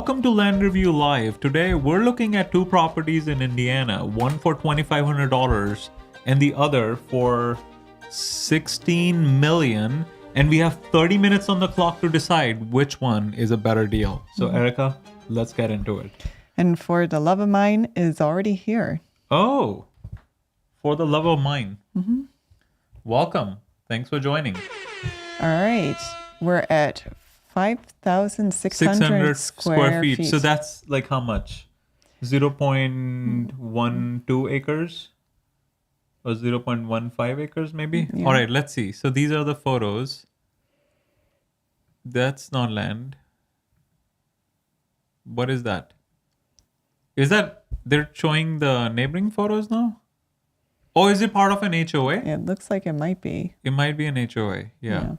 Welcome to Land Review Live. Today we're looking at two properties in Indiana, one for $2,500 and the other for $16 million. And we have 30 minutes on the clock to decide which one is a better deal. So Erica, let's get into it. And For the Love of Mine is already here. Oh, For the Love of Mine. Welcome. Thanks for joining. All right. We're at 5,600 square feet. So that's like how much? 0.12 acres? Or 0.15 acres maybe? Yeah. All right, let's see. So these are the photos. That's not land. What is that? Is that they're showing the neighboring photos now? Oh, is it part of an HOA? It looks like it might be. It might be an HOA. Yeah.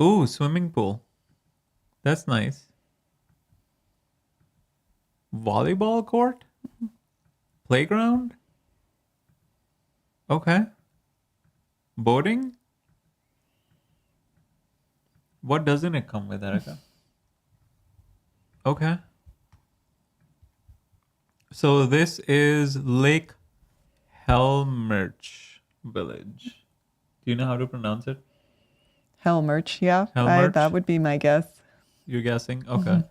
Ooh, swimming pool. That's nice. Volleyball court? Playground? Okay. Boating? What doesn't it come with, Erica? Okay. So this is Lake Helmerch Village. Do you know how to pronounce it? Helmerch, yeah. Helmerch? That would be my guess. You're guessing? Okay.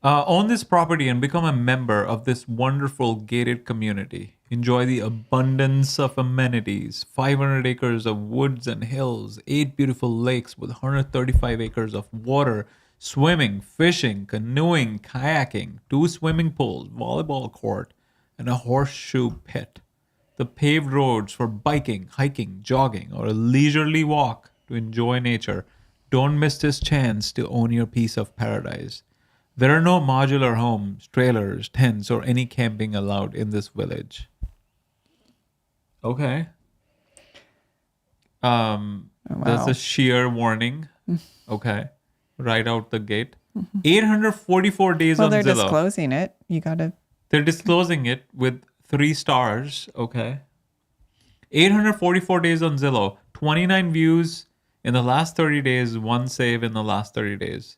Own this property and become a member of this wonderful gated community. Enjoy the abundance of amenities, 500 acres of woods and hills, 8 beautiful lakes with 135 acres of water, swimming, fishing, canoeing, kayaking, 2 swimming pools, volleyball court, and a horseshoe pit. The paved roads for biking, hiking, jogging, or a leisurely walk to enjoy nature. Don't miss this chance to own your piece of paradise. There are no modular homes, trailers, tents, or any camping allowed in this village. Okay. That's a sheer warning. Okay. Right out the gate. 844 days Well, on they're Zillow. disclosing it. You got to. They're disclosing it with 3 stars. Okay. 844 days on Zillow. 29 views in the last 30 days. 1 save in the last 30 days.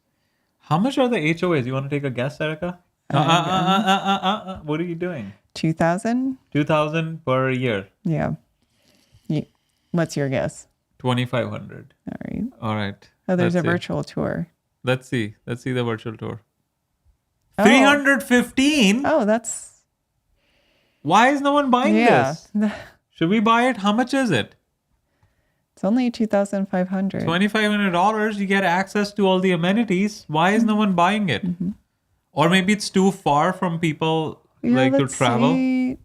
How much are the HOAs? You want to take a guess, Erica? What are you doing? 2,000? 2,000 per year. Yeah. What's your guess? 2,500. All right. All right. Oh, there's Let's a see. virtual tour. Let's see the virtual tour. Oh. 315? Oh, that's. Why is no one buying Yeah. this? Should we buy it? How much is it? It's only 2,500. $2,500. You get access to all the amenities. Why is no one buying it? Or maybe it's too far from people Yeah, to let's travel. see.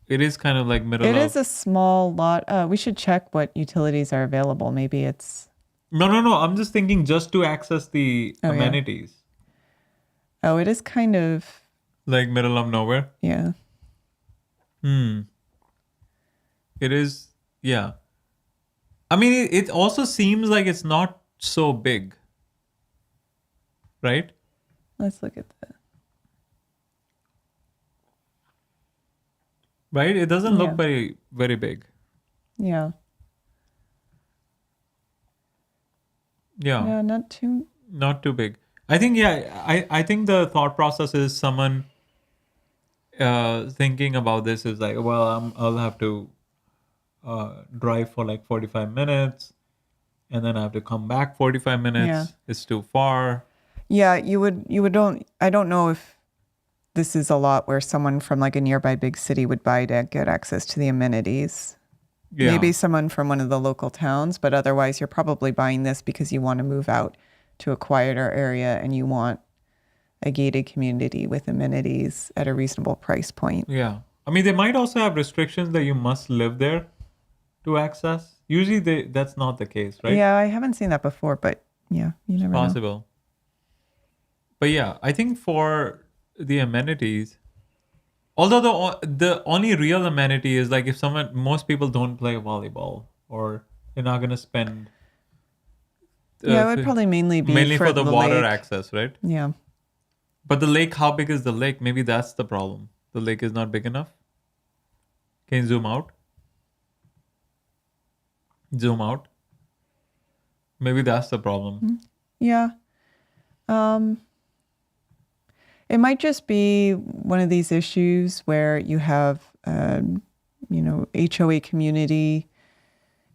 It is kind of like middle It of... is a small lot. We should check what utilities are available. Maybe it's. No. I'm just thinking just to access the Oh, yeah. amenities. Oh, it is kind of. Like middle of nowhere. Yeah. It is, yeah. I mean, it also seems like it's not so big. Right? Let's look at that. Right? It doesn't look Yeah. very, very big. Yeah. Yeah. Yeah, not too. Not too big. I think, I think the thought process is someone thinking about this is like, well, I'll have to drive for like 45 minutes and then I have to come back 45 minutes. Yeah. It's too far. Yeah, you would don't. I don't know if this is a lot where someone from like a nearby big city would buy to get access to the amenities. Yeah. Maybe someone from one of the local towns, but otherwise you're probably buying this because you want to move out to a quieter area and you want a gated community with amenities at a reasonable price point. Yeah. I mean, they might also have restrictions that you must live there to access. Usually that's not the case, right? Yeah, I haven't seen that before, but yeah, you never know. Possible. But yeah, I think for the amenities, although the only real amenity is like if most people don't play volleyball or they're not going to spend. Yeah, it would probably mainly be for the water lake. access, right? Yeah. But the lake, how big is the lake? Maybe that's the problem. The lake is not big enough. Can you zoom out? Zoom out. Maybe that's the problem. Yeah. It might just be one of these issues where you have, HOA community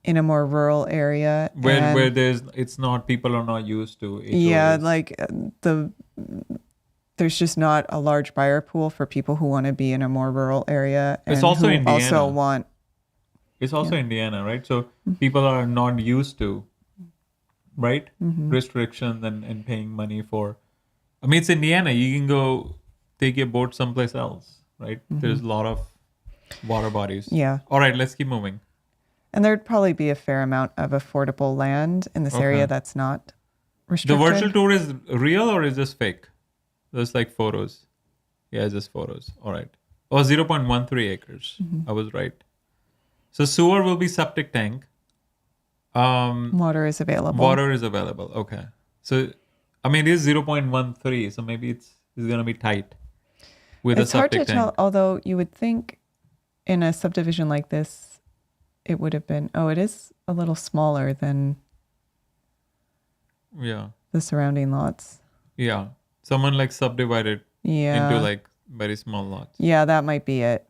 in a more rural area. Where it's not, people are not used to HOAs. Yeah, like there's just not a large buyer pool for people who want to be in a more rural area. And It's also who Indiana. also want. It's also Indiana, right? So people are not used to, right? Restrictions and paying money for. I mean, it's Indiana. You can go take your boat someplace else, right? There's a lot of water bodies. Yeah. All right, let's keep moving. And there'd probably be a fair amount of affordable land in this area that's not The restricted. virtual tour is real or is this fake? There's like photos. Yeah, it's just photos. All right. Oh, 0.13 acres. I was right. So sewer will be septic tank. Water is available. Water is available. Okay. So, I mean, it is 0.13. So maybe it's going to be tight with It's a hard septic to tank. tell, although you would think in a subdivision like this, it would have been, it is a little smaller than Yeah. the surrounding lots. Yeah. Someone like subdivided Yeah. into like very small lots. Yeah, that might be it.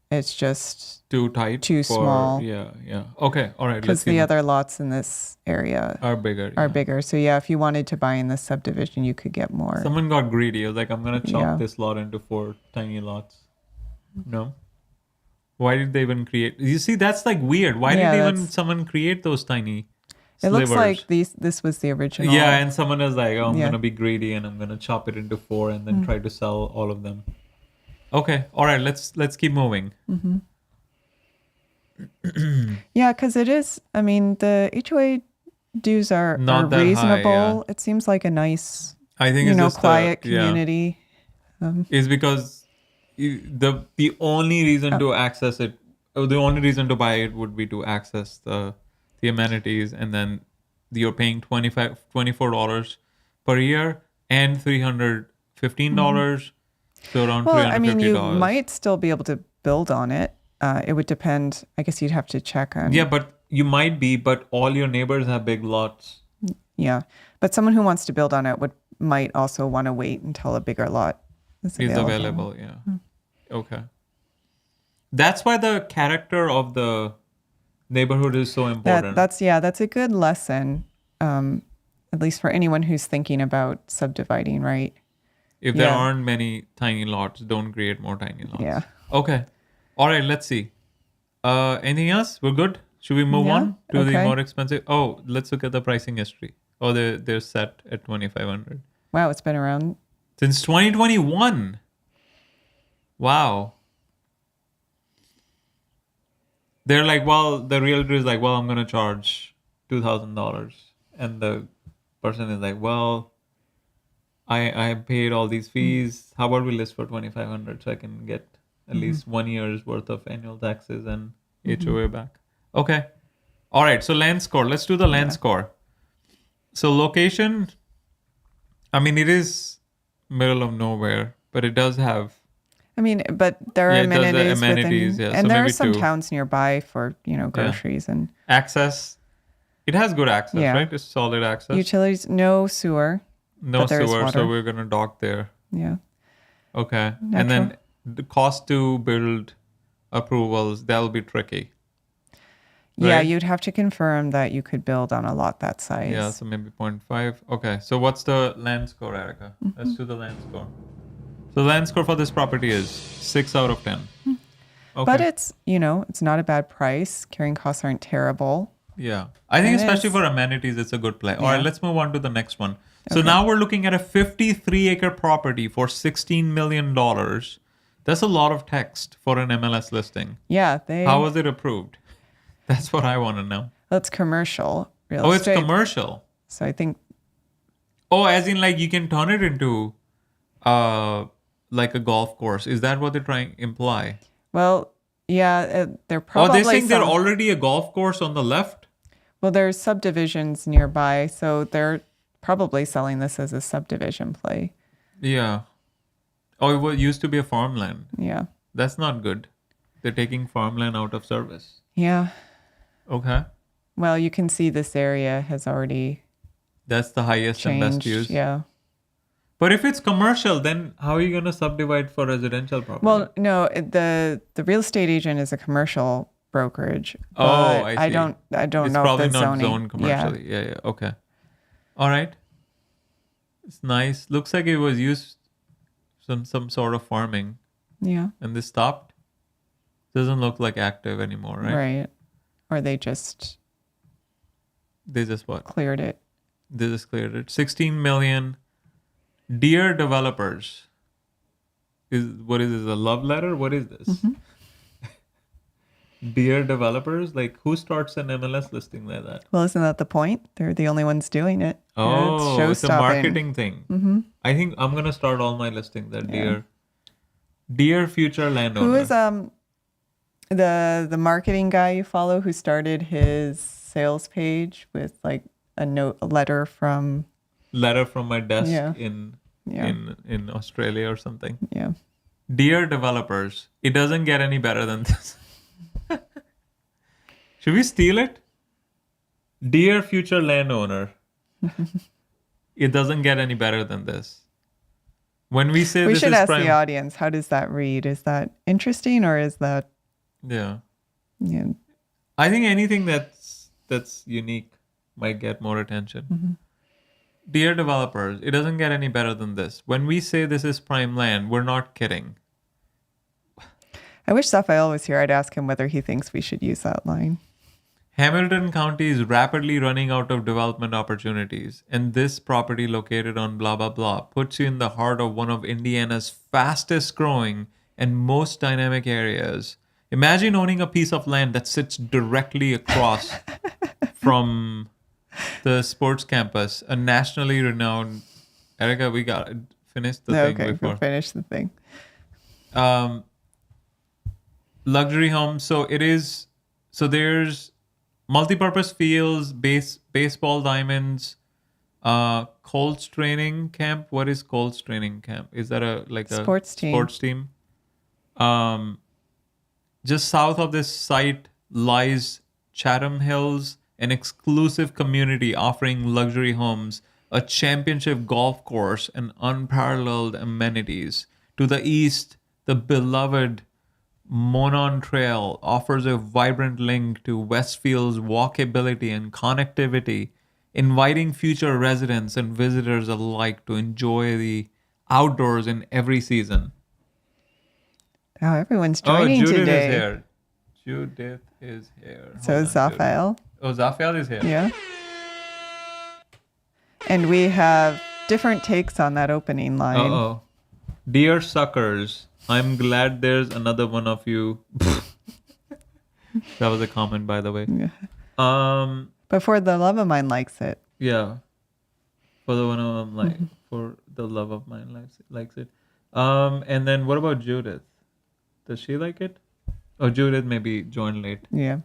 It's just Too tight. Too small. Yeah. Yeah. Okay. All right. because Let's the other lots in this area are bigger. are yeah. bigger. So yeah, if you wanted to buy in this subdivision, you could get more. Someone got greedy. I was like, I'm going to chop Yeah. this lot into 4 tiny lots. No? Why did they even create? You see, that's like weird. Why Yeah, did even that's- someone create those tiny It looks slivers? like this was the original. Yeah, and someone is like, oh, I'm Yeah. going to be greedy and I'm going to chop it into 4 and then try to sell all of them. Okay. All right. Let's keep moving. Yeah, because it is. I mean, the HOA dues are Not that high, reasonable. yeah. It seems like a nice, I think it's just quiet yeah. community. Is because the only reason to access it, or the only reason to buy it would be to access the amenities, and then you're paying $24 per year and $315, so around Well, $350. I mean, you might still be able to build on it. It would depend. I guess you'd have to check on. Yeah, but you might be, but all your neighbors have big lots. Yeah, but someone who wants to build on it might also want to wait until a bigger lot is Is available. available, yeah. Okay. That's why the character of the neighborhood is so important. That's a good lesson, at least for anyone who's thinking about subdividing, right? If there yeah. aren't many tiny lots, don't create more tiny lots. Yeah. Okay. All right, let's see. Anything else? We're good? Should we move Yeah, on to the okay. more expensive? Oh, let's look at the pricing history. Oh, they're set at 2,500 Wow, it's been around. since 2021. Wow. They're like, well, the realtor is like, well, I'm gonna charge $2,000, and the person is like, well, I paid all these fees. How about we list for 2,500 so I can get at least 1 year's worth of annual taxes and HOA back. Okay. All right. So land score. Let's do the land score. So location. I mean, it is middle of nowhere, but it does have. I mean, but there are Yeah, it does the amenities, amenities, within, yeah, and so there are maybe some 2. towns nearby for groceries and Access. It has good access, Yeah. right? It's solid access. utilities. No sewer. No but there is sewer, water. so we're gonna dock there. Yeah. Okay. And then the cost to build approvals, that'll be tricky. Yeah, Right? you'd have to confirm that you could build on a lot that size. Yeah, so maybe 0.5. Okay, so what's the land score, Erica? Let's do the land score. So the land score for this property is 6 out of 10. Okay. But it's not a bad price. Carrying costs aren't terrible. Yeah. I think It especially is. for amenities, it's a good play. All right, Yeah. let's move on to the next one. So now we're looking at a 53-acre property for $16 million. That's a lot of text for an MLS listing. Yeah, How was it approved? That's what I want to know. That's commercial real Oh, it's estate. commercial. So I think Oh, as in like you can turn it into like a golf course. Is that what they're trying to imply? well, yeah, they're Oh, probably they're saying they're some- already a golf course on the left? well, there's subdivisions nearby, so they're probably selling this as a subdivision play. Yeah. Oh, it used to be a farmland. Yeah. That's not good. They're taking farmland out of service. Yeah. Okay. Well, you can see this area has already That's the highest and best changed. use. Yeah. But if it's commercial, then how are you going to subdivide for residential property? Well, no, the real estate agent is a commercial brokerage. Oh, but I see. I don't It's know probably if the not zoning. zoned commercially. Yeah. Okay. All right. It's nice. Looks like it was used some sort of farming, Yeah. and this stopped. Doesn't look like active anymore, right? Right. Or they just They just what? cleared it. They just cleared it. 16 million. Dear developers. What is this? A love letter? What is this? Mm-hmm. Dear developers, like who starts an MLS listing like that? Well, isn't that the point? They're the only ones doing it. Oh, Yeah, it's a marketing thing. Mm-hmm. I think I'm gonna start all my listings there. Dear future landowner. Who is the marketing guy you follow who started his sales page with like a letter from Letter from my desk Yeah. in Yeah. in Australia or something. yeah. Dear developers, it doesn't get any better than this. Should we steal it? Dear future landowner, it doesn't get any better than this. When we say We this should is ask prime, the audience, how does that read? Is that interesting or is that yeah, you know, I think anything that's unique might get more attention. Dear developers, it doesn't get any better than this. When we say this is prime land, we're not kidding. I wish Saphael was here. I'd ask him whether he thinks we should use that line. Hamilton County is rapidly running out of development opportunities, and this property located on blah blah blah puts you in the heart of one of Indiana's fastest growing and most dynamic areas. Imagine owning a piece of land that sits directly across from the sports campus, a nationally renowned. Erica, we got to finish the thing Okay, before. we'll finish the thing. Luxury home. So it is. So there's multi-purpose fields, baseball diamonds, Colts training camp. What is Colts training camp? Is that a Sports team. Sports team. Just south of this site lies Chatham Hills, an exclusive community offering luxury homes, a championship golf course, and unparalleled amenities. To the east, the beloved Monon Trail offers a vibrant link to Westfield's walkability and connectivity, inviting future residents and visitors alike to enjoy the outdoors in every season. Oh, everyone's joining Judith today. is here. Judith is here. So Hold is on, Judith. Zaphael. Oh, Zaphael is here. Yeah. And we have different takes on that opening line. Uh-oh. Dear suckers, I'm glad there's another one of you. That was a comment, by the way. Yeah. But for the love of mine likes it. Yeah. For the one of like for the love of mine likes it. And then what about Judith? Does she like it? Oh, Judith maybe joined late. Yeah.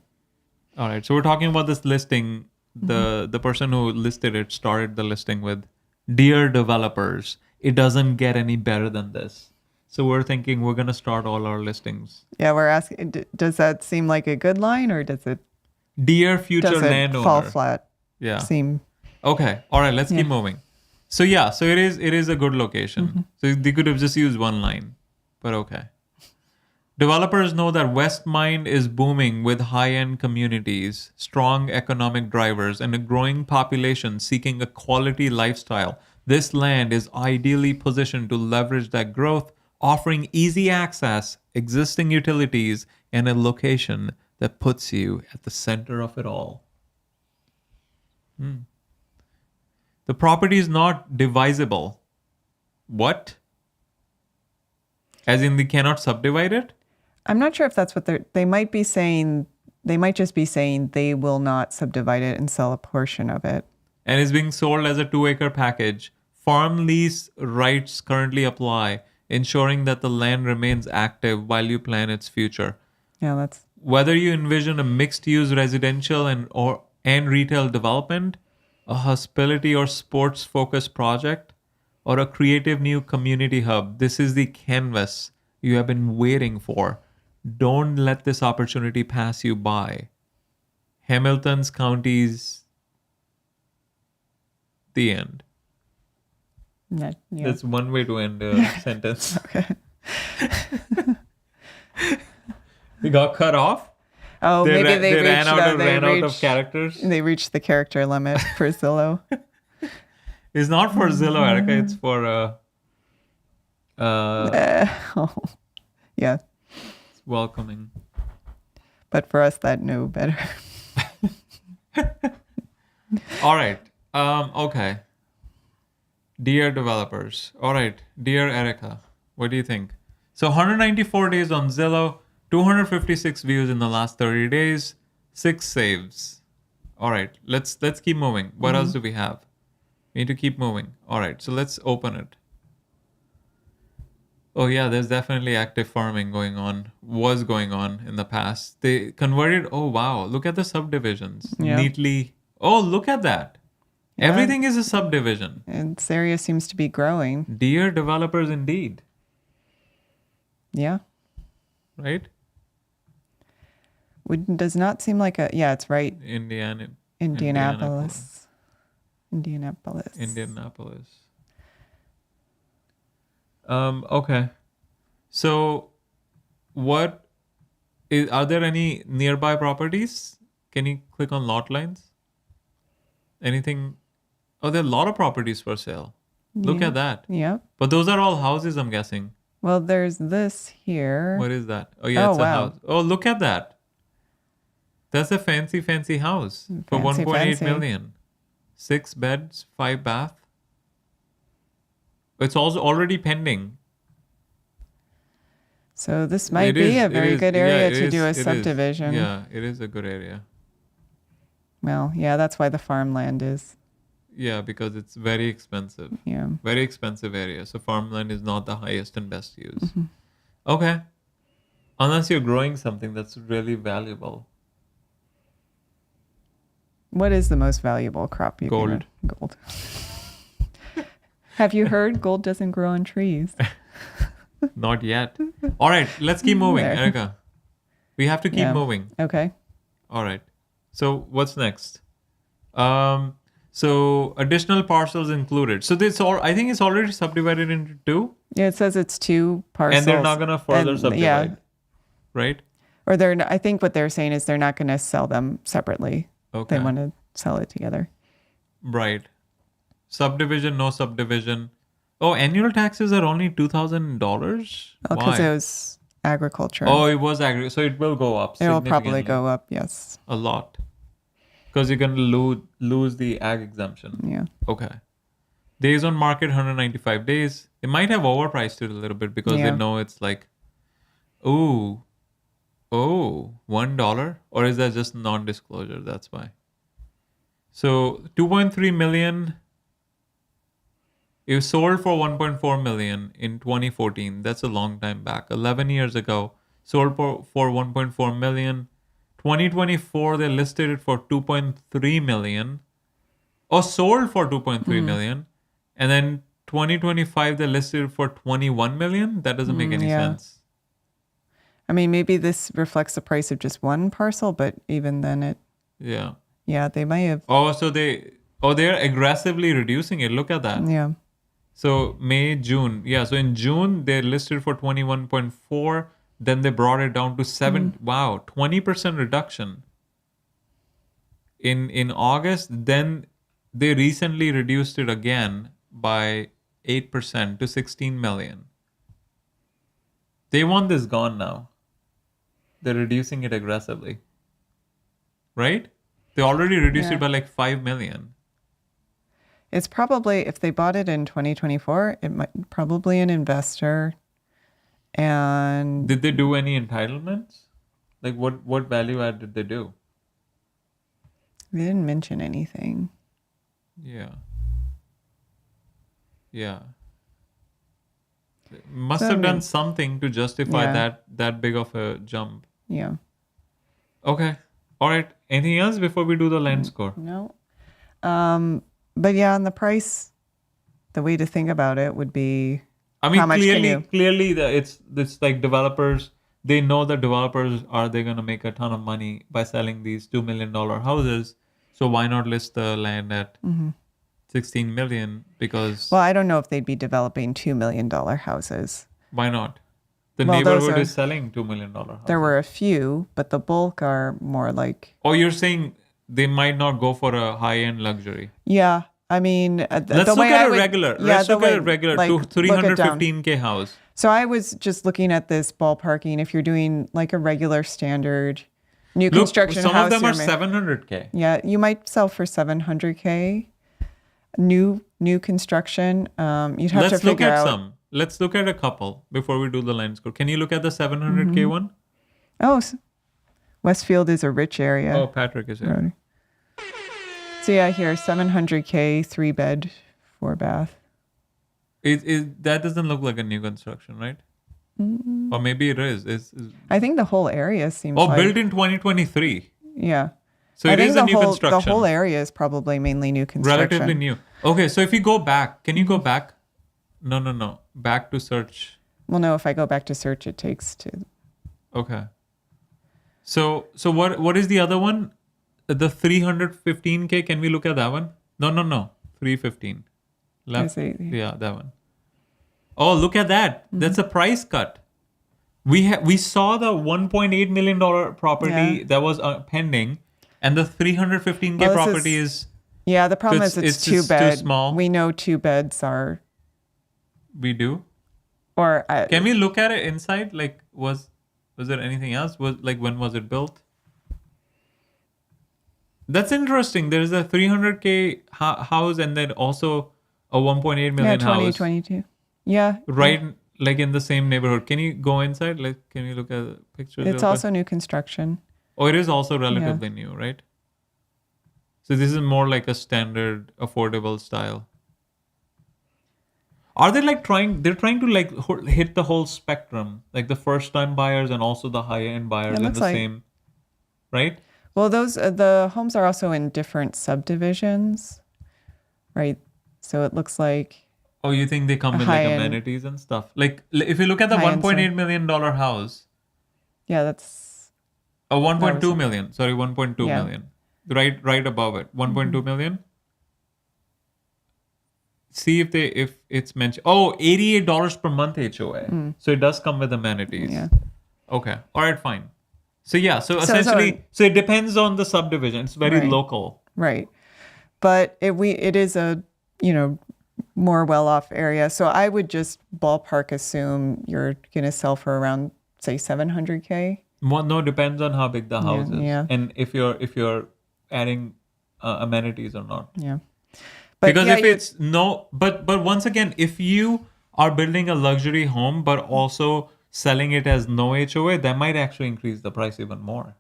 All right. So we're talking about this listing. The person who listed it started the listing with, "Dear developers, it doesn't get any better than this." So we're thinking we're gonna start all our listings. Yeah, we're asking, does that seem like a good line or does it Future landowner. fall flat? Yeah. Seem Okay. All right. Let's Yeah. keep moving. So so it is a good location. So they could have just used one line, but okay. Developers know that Westmind is booming with high-end communities, strong economic drivers, and a growing population seeking a quality lifestyle. This land is ideally positioned to leverage that growth, offering easy access, existing utilities, and a location that puts you at the center of it all. The property is not divisible. What? As in they cannot subdivide it? I'm not sure if that's what they might be saying. They might just be saying they will not subdivide it and sell a portion of it. And is being sold as a 2-acre package. Farm lease rights currently apply, ensuring that the land remains active while you plan its future. Yeah, that's Whether you envision a mixed-use residential and retail development, a hospitality or sports-focused project, or a creative new community hub, this is the canvas you have been waiting for. Don't let this opportunity pass you by. Hamilton's counties. The end. Yeah. That's one way to end a sentence. Okay. We got cut off. Oh, maybe they ran reached, out of characters. They reached the character limit for Zillow. It's not for Zillow, Erica. It's for Yeah. it's welcoming. But for us, that knew better. All right. Okay. Dear developers. All right. Dear Erica, what do you think? So 194 days on Zillow, 256 views in the last 30 days, 6 saves. All right. Let's keep moving. What else do we have? We need to keep moving. All right. So let's open it. Oh yeah, there's definitely active farming was going on in the past. They converted, oh wow, look at the subdivisions. Yeah. Neatly. Oh, look at that. Yeah. Everything is a subdivision. And this area seems to be growing. Dear developers indeed. Yeah. Right? Does not seem like yeah, it's right. Indianapolis. Indianapolis. Okay. So are there any nearby properties? Can you click on lot lines? Anything? Oh, there are a lot of properties for sale. Look Yeah. at that. Yeah. But those are all houses, I'm guessing. Well, there's this here. What is that? Oh, yeah, Oh, it's a wow. house. Oh, look at that. That's a fancy house for Fancy, 1.8 fancy. million. 6 beds, 5 bath. It's also already pending. So this might be a very good area to do a subdivision. Yeah, it is a good area. Well, yeah, that's why the farmland is. Yeah, because it's very expensive. Yeah. Very expensive area. So farmland is not the highest and best use. Okay. Unless you're growing something that's really valuable. What is the most valuable crop you Gold. Gold. Have you heard gold doesn't grow on trees? Not yet. All right, let's keep moving, There. Erica. We have to keep Yeah. moving. Okay. All right. So what's next? So additional parcels included. So I think it's already subdivided into 2, Yeah, it says it's 2 parcels. and they're not gonna further And, subdivide, yeah. right? Or I think what they're saying is they're not going to sell them separately. Okay. They want to sell it together. Right. Subdivision, no subdivision. Oh, annual taxes are only $2,000. Oh, because Why? it was agriculture. Oh, it was so it will go up. It will probably significantly. go up, yes. A lot. Because you're going to lose the ag exemption. Yeah. Okay. Days on market, 195 days. They might have overpriced it a little bit because Yeah. they know it's like, $1? Or is that just non-disclosure? That's why. So 2.3 million. It was sold for 1.4 million in 2014. That's a long time back. 11 years ago. Sold for 1.4 million. 2024, they listed it for 2.3 million. Or sold for 2.3 million. And then 2025, they listed it for 21 million. That doesn't make any yeah. sense. I mean, maybe this reflects the price of just one parcel, but even then Yeah. they might have, Oh, so they're aggressively reducing it. Look at that. yeah. So May, June. Yeah. So in June, they listed for 21.4. Then they brought it down to 7. Wow. 20% reduction. In August, then they recently reduced it again by 8% to 16 million. They want this gone now. They're reducing it aggressively. Right? They already reduced Yeah. it by like 5 million. It's probably, if they bought it in 2024, it might probably an investor. And Did they do any entitlements? Like what value add did they do? they didn't mention anything. Yeah. Yeah. They must So, I have done mean, something to justify yeah. that big of a jump. Yeah. Okay. All right. Anything else before we do the land score? No. But yeah, on the price, the way to think about it would be I mean, how much can clearly, it's like developers they know the developers they're going to make a ton of money by selling these $2 million houses. So why not list the land at 16 million? Because Well, I don't know if they'd be developing $2 million houses. why not? The Well, those neighborhood are- is selling $2 million houses. There were a few, but the bulk are more like, Oh, you're saying they might not go for a high-end luxury. yeah. I mean, Let's the look way at I a would, regular. yeah, Let's the look at way- a regular like, look it down. 315K house. So I was just looking at this ballparking. If you're doing like a regular standard new Look, construction some house, of them are you're ma- 700K. yeah, you might sell for 700K. New construction. You'd have Let's to look figure at out. some. Let's look at a couple before we do the land score. Can you look at the 700K Mm-hmm. one? Oh, Westfield is a rich area. Oh, Patrick is here. Right. So yeah, here 700K, 3-bed, 4-bath. That doesn't look like a new construction, right? Or maybe it is. I think the whole area seems Oh, like built in 2023. yeah. So I it think is a new the construction. whole area is probably mainly new construction. Relatively new. Okay, so if you go back, can you go back? No. Back to search. Well, no, if I go back to search, it takes to. Okay. So what is the other one? The 315K. Can we look at that one? No. 315. Left. I see. Yeah, that one. Oh, look at that. Mm-hmm. That's a price cut. We saw the $1.8 million property Yeah. that was pending, and the 315K Well, this property is Yeah, the problem it's- is it's it's two just too bed. small. We know 2 beds are, we do. or Can we look at it inside? Like, was there anything else? When was it built? That's interesting. There's a 300K house and then also a 1.8 yeah, million house 2022. Yeah, right, like in the same neighborhood. Can you go inside? Like, can you look at the pictures? it's real also quick? new construction. Oh, it is also relatively new, right? So this is more like a standard affordable style. Are they like they're trying to like hit the whole spectrum, like the first time buyers and also the high end buyers in looks the like- same, right? Well, those the homes are also in different subdivisions, right? So it looks like Oh, you think they come with like high-end- amenities and stuff? Like if you look at the High-end, $1.8 million house, yeah, that's 1.2 million, sorry, 1.2 Yeah. million, right above it, 1.2 million. See if it's mentioned. Oh, $88 per month HOA. So it does come with amenities. yeah. Okay. All right, fine. So yeah, so So- essentially, so it depends on the subdivision. It's very Right. local. Right. But it is a, more well-off area. So I would just ballpark assume you're going to sell for around, say, 700K. Well, no, depends on how big the house is, yeah. and if you're adding amenities or not. Yeah. But Because yeah, if it's no, but once again, if you are building a luxury home but also selling it as no HOA, that might actually increase the price even more.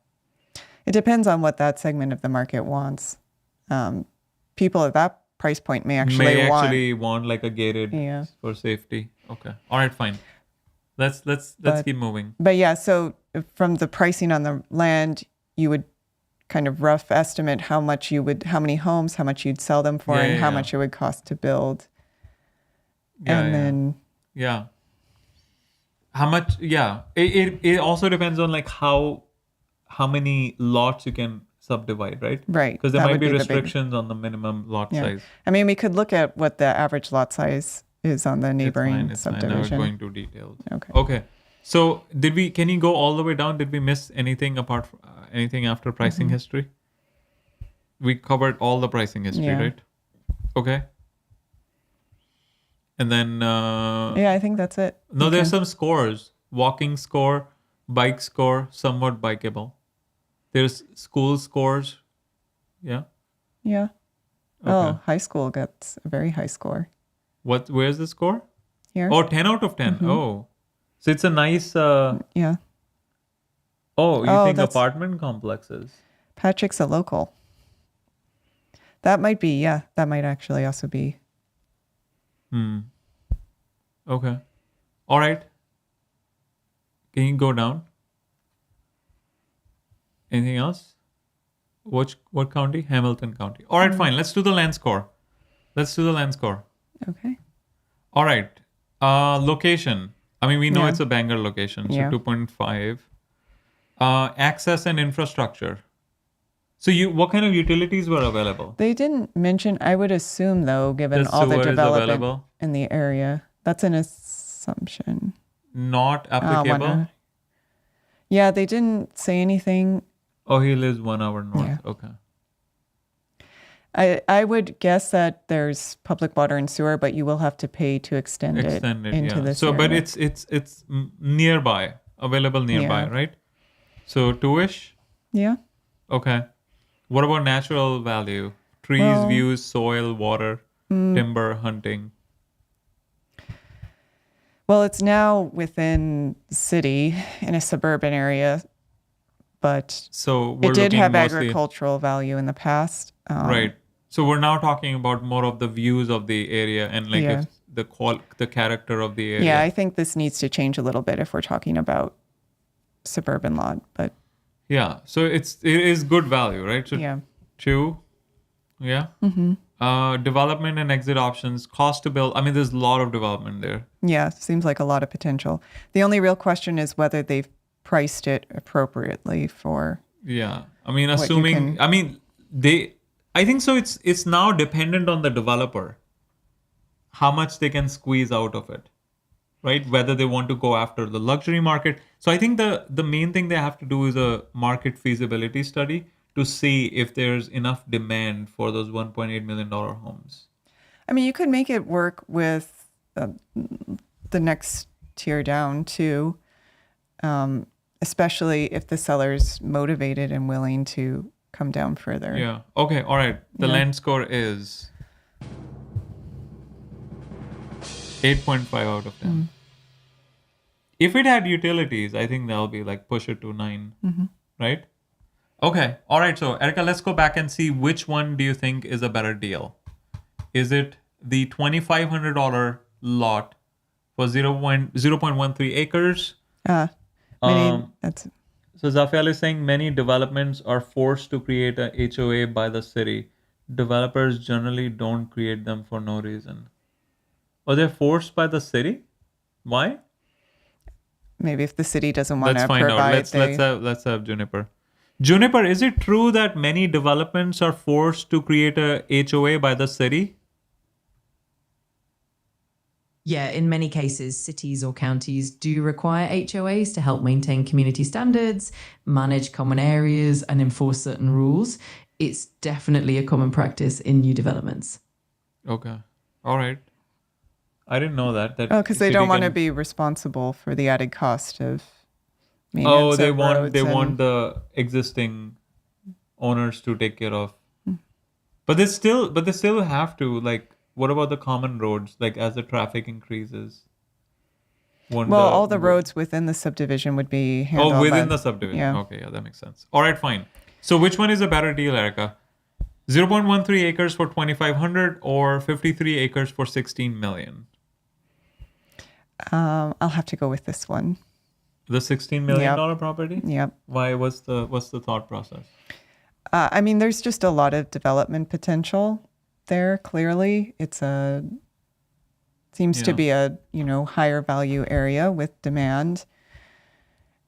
it depends on what that segment of the market wants. People at that price point may actually want like a gated Yeah. for safety. Okay. All right, fine. Let's But- keep moving. But yeah, so from the pricing on the land, you would kind of rough estimate how many homes, how much you'd sell them for, Yeah, and yeah, how yeah. much it would cost to build. Yeah, And yeah. then, Yeah. How much? Yeah. It also depends on like how many lots you can subdivide, right? right. Because there that might would be the big- restrictions on the minimum lot Yeah. size. I mean, we could look at what the average lot size is on the neighboring It's fine. Never subdivision. going to details. Okay. Okay. So can you go all the way down? Did we miss anything apart from anything after pricing Mm-hmm. history? We covered all the pricing history, Yeah. right? Okay. And then Yeah, I think that's it. no, You there's can- some scores: walking score, bike score, somewhat bikeable. There's school scores. Yeah. Yeah. Okay. Oh, high school gets a very high score Where's the score? here. Oh, 10 out of 10. Mm-hmm. Oh. So it's a nice Yeah. you Oh, think that's- apartment complexes. Patrick's a local. That might actually also be. Okay. All right. Can you go down? Anything else? What county? Hamilton County. All right, fine. Let's do the land score. Okay. All right. Location. I mean, we know Yeah. it's a banger location, so Yeah. 2.5. Access and infrastructure. So what kind of utilities were available? They didn't mention, I would assume, though, given The all the sewer is development available? in the area. That's an assumption. Not Oh, applicable? yeah, they didn't say anything. Oh, he lives 1 hour north. Yeah. Okay. I would guess that there's public water and sewer, but you will have to pay to extend it into Yeah. this So, but area. it's nearby, available nearby, Yeah. right? So 2-ish? Yeah. Okay. What about natural value? Trees, Well, views, soil, water, timber, hunting. Well, it's now within the city in a suburban area, but So we're it did looking have mostly, agricultural value in the past. right. So we're now talking about more of the views of the area and like Yeah. if the character of the area. Yeah, I think this needs to change a little bit if we're talking about suburban lot, but Yeah. So it is good value, right? So yeah. 2, yeah. Development and exit options, cost to build. I mean, there's a lot of development there. Yeah, seems like a lot of potential. The only real question is whether they've priced it appropriately for Yeah. I mean, you assuming, can- I mean, I think so. It's now dependent on the developer, how much they can squeeze out of it, right? Whether they want to go after the luxury market. So I think the main thing they have to do is a market feasibility study to see if there's enough demand for those $1.8 million homes. I mean, you could make it work with the next tier down too, especially if the seller's motivated and willing to come down further. Yeah. Okay. All right. The Yeah. land score is 8.5 out of 10. If it had utilities, I think that'll be like push it to 9. Right? Okay. All right. So, Erica, let's go back and see which one do you think is a better deal? Is it the $2,500 lot for 0.13 acres? That's So Zafiel is saying many developments are forced to create a HOA by the city. Developers generally don't create them for no reason. Oh, they're forced by the city? Why? maybe if the city doesn't want Let's to find out. provide. Let's have Juniper. Juniper, is it true that many developments are forced to create a HOA by the city? Yeah, in many cases, cities or counties do require HOAs to help maintain community standards, manage common areas, and enforce certain rules. It's definitely a common practice in new developments. Okay. All right. I didn't know that. Oh, because they city don't want to can- be responsible for the added cost of maintenance. Oh, they of want roads the existing owners to take care of. But they still have to, like, what about the common roads, like as the traffic increases? Well, all the roads within the subdivision would be handled within by- the subdivision. Yeah. Okay, yeah, that makes sense. All right, fine. So which one is a better deal, Erica? 0.13 acres for 2,500 or 53 acres for 16 million? I'll have to go with this one. The $16 million Yep. property? Yep. Why? What's the thought process? I mean, there's just a lot of development potential there. Clearly, seems to Yeah. be a higher value area with demand.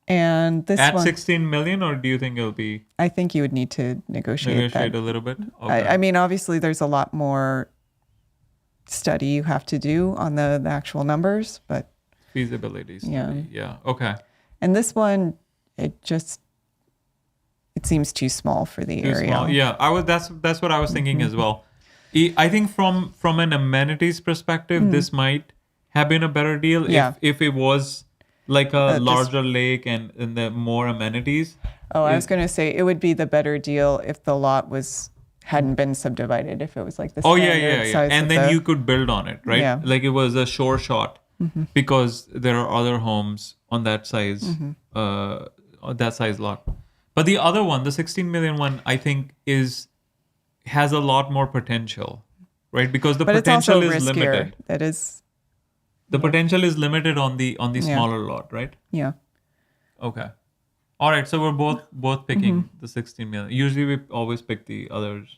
And this At one, 16 million, or do you think it'll be I think you would need to negotiate negotiate that. a little bit? Okay. I mean, obviously, there's a lot more study you have to do on the actual numbers, but Feasibility study. Yeah. Yeah. Okay. and this one, it seems too small for the Too area. small. Yeah. That's what I was thinking Mm-hmm. as well. I think from an amenities perspective, this might have been a better deal Mm. Yeah. if it was like a Just- larger lake and the more amenities. Oh, I was going to say it would be the better deal if the lot hadn't been subdivided. If it was like the Oh standard yeah, yeah, yeah. size And of then the- you could build on it, right? Yeah. Like it was a shore shot because there are other homes on that size, on that size lot. But the other one, the 16 million one, I think has a lot more potential, right? Because the but it's potential also is riskier. limited. That is, The potential is limited on the Yeah. smaller lot, right? yeah. Okay. All right. So we're both picking the 16 million. Usually we always pick the others.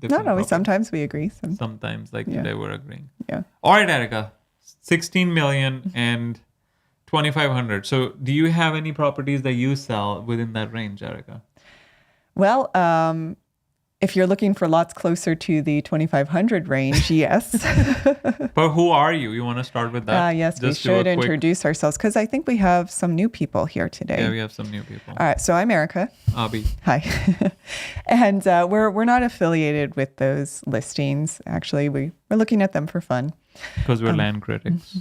No, different properties. sometimes we agree. Sometimes, like Yeah. today, we're agreeing. Yeah. All right, Erica. 16 million and 2,500. So do you have any properties that you sell within that range, Erica? Well, if you're looking for lots closer to the 2,500 range, yes. But who are you? You want to start with that? Yes, we Just do a should quick- introduce ourselves because I think we have some new people here today. Yeah, we have some new people. All right, so I'm Erica. Abhi. Hi. And we're not affiliated with those listings. Actually, we're looking at them for fun. Because we're land critics.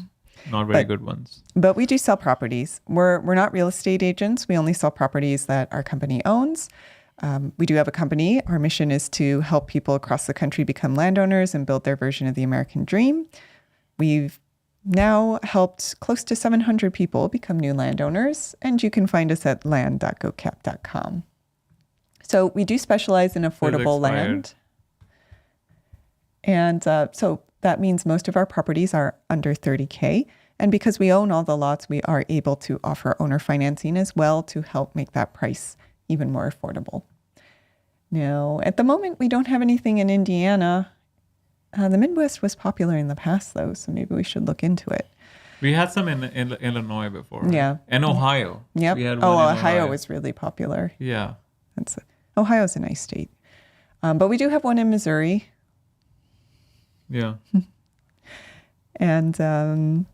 Not very good ones. But we do sell properties. We're not real estate agents. We only sell properties that our company owns. We do have a company. Our mission is to help people across the country become landowners and build their version of the American dream. We've now helped close to 700 people become new landowners, and you can find us at land.gocap.com. So we do specialize in affordable expired. land. And so that means most of our properties are under 30K. And because we own all the lots, we are able to offer owner financing as well to help make that price even more affordable. Now, at the moment, we don't have anything in Indiana. The Midwest was popular in the past, though, so maybe we should look into it. We had some in Illinois before. Right? Yeah. And Ohio. Yep. We had Oh, one in Ohio was really popular. Yeah. Ohio's a nice state. But we do have one in Missouri. Yeah. And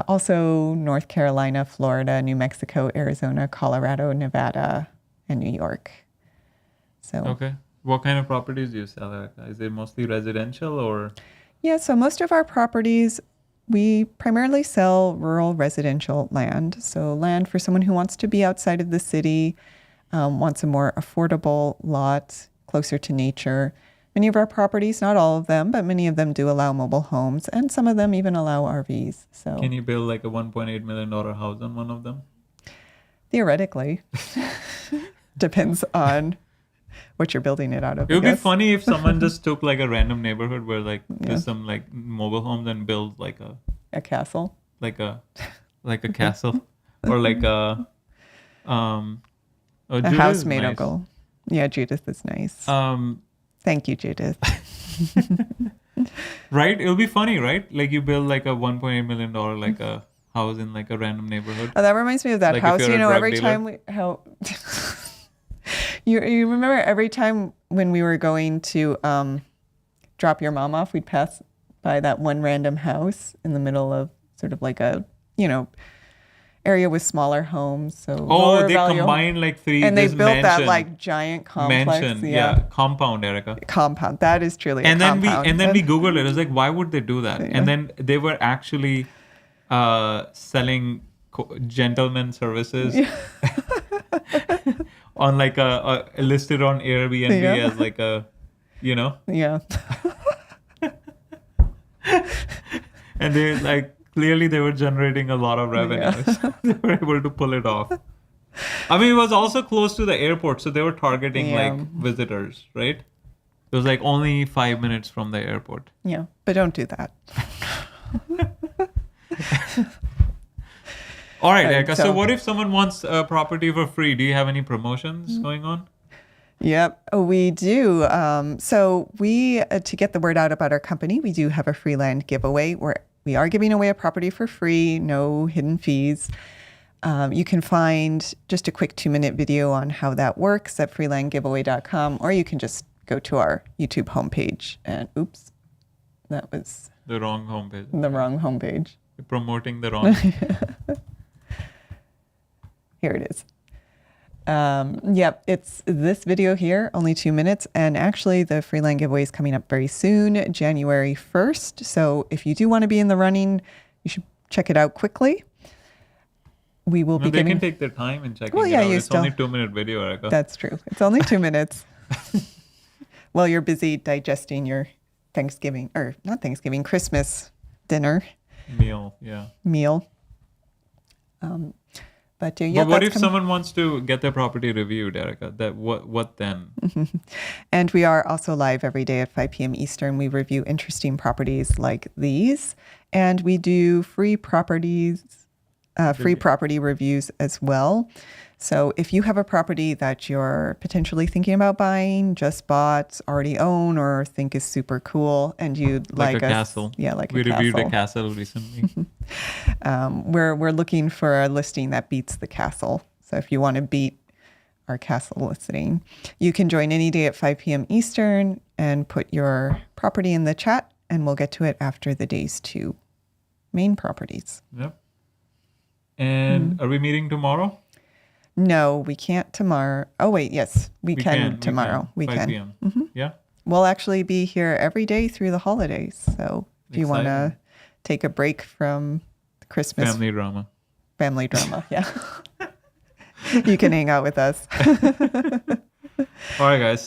also North Carolina, Florida, New Mexico, Arizona, Colorado, Nevada, and New York. So Okay. What kind of properties do you sell, Erica? Is it mostly residential or? yeah, so most of our properties, we primarily sell rural residential land. So land for someone who wants to be outside of the city, wants a more affordable lot closer to nature. Many of our properties, not all of them, but many of them do allow mobile homes, and some of them even allow RVs. So Can you build like a $1.8 million house on one of them? theoretically, depends on what you're building it out of. It would I be guess. funny if someone just took like a random neighborhood where like there's some like mobile homes and build like A castle. a castle or like a A house made of gold. Yeah, Judith is nice. Thank you, Judith. Right? It'll be funny, right? Like you build like a $1.8 million like a house in like a random neighborhood. Oh, that reminds me of that Like if house. you're You a know, drug every dealer? time you remember every time when we were going to drop your mom off, we'd pass by that one random house in the middle of sort of like a area with smaller homes. So Oh, lower they value, combined like three. and they this built that mansion- like giant complex. mansion. Yeah, compound, Erica. Compound. That is truly And a then compound. we Googled it. It was like, why would they do that? And then they were actually selling gentleman services on like a listed on Airbnb Yeah. as like a, Yeah. and they like clearly they were generating a lot of revenue. So they were able to pull it off. I mean, it was also close to the airport, so they were targeting Yeah. like visitors, right? It was like only 5 minutes from the airport. Yeah. But don't do that. All right, Right, Erica. So so- what if someone wants a property for free? Do you have any promotions going on? Yep, we do. So we, to get the word out about our company, we do have a free land giveaway where we are giving away a property for free, no hidden fees. You can find just a quick 2-minute video on how that works at freelandgiveaway.com, or you can just go to our YouTube homepage and oops, that was The wrong homepage. the wrong homepage. You're promoting the wrong. Here it is. Yep, it's this video here, only 2 minutes. And actually, the Freeland giveaway is coming up very soon, January 1st. So if you do want to be in the running, you should check it out quickly. We will No, be they getting... can take their time in checking Well, it yeah, out. you It's still- only 2-minute video, Erica. That's true. It's only 2 minutes. While you're busy digesting your Thanksgiving, or not Thanksgiving, Christmas dinner Meal, yeah. meal. But yeah, But what that's if coming. someone wants to get their property reviewed, Erica? That what then? And we are also live every day at 5 p.m. Eastern. We review interesting properties like these. And we do free properties free property reviews as well. So if you have a property that you're potentially thinking about buying, just bought, already own, or think is super cool, and you'd Like like a us, castle. yeah, like We a reviewed castle. a castle recently. We're looking for a listing that beats the castle. So if you want to beat our castle listing, you can join any day at 5 p.m. Eastern and put your property in the chat, and we'll get to it after the day's 2 main properties. Yep. And are we meeting tomorrow? No, we can't tomorrow. Oh, wait, yes, we We can tomorrow. We 5 can. p.m. Yeah. We'll actually be here every day through the holidays. So if you want to Exciting. take a break from the Christmas Family drama. family drama, yeah, you can hang out with us. All right, guys. See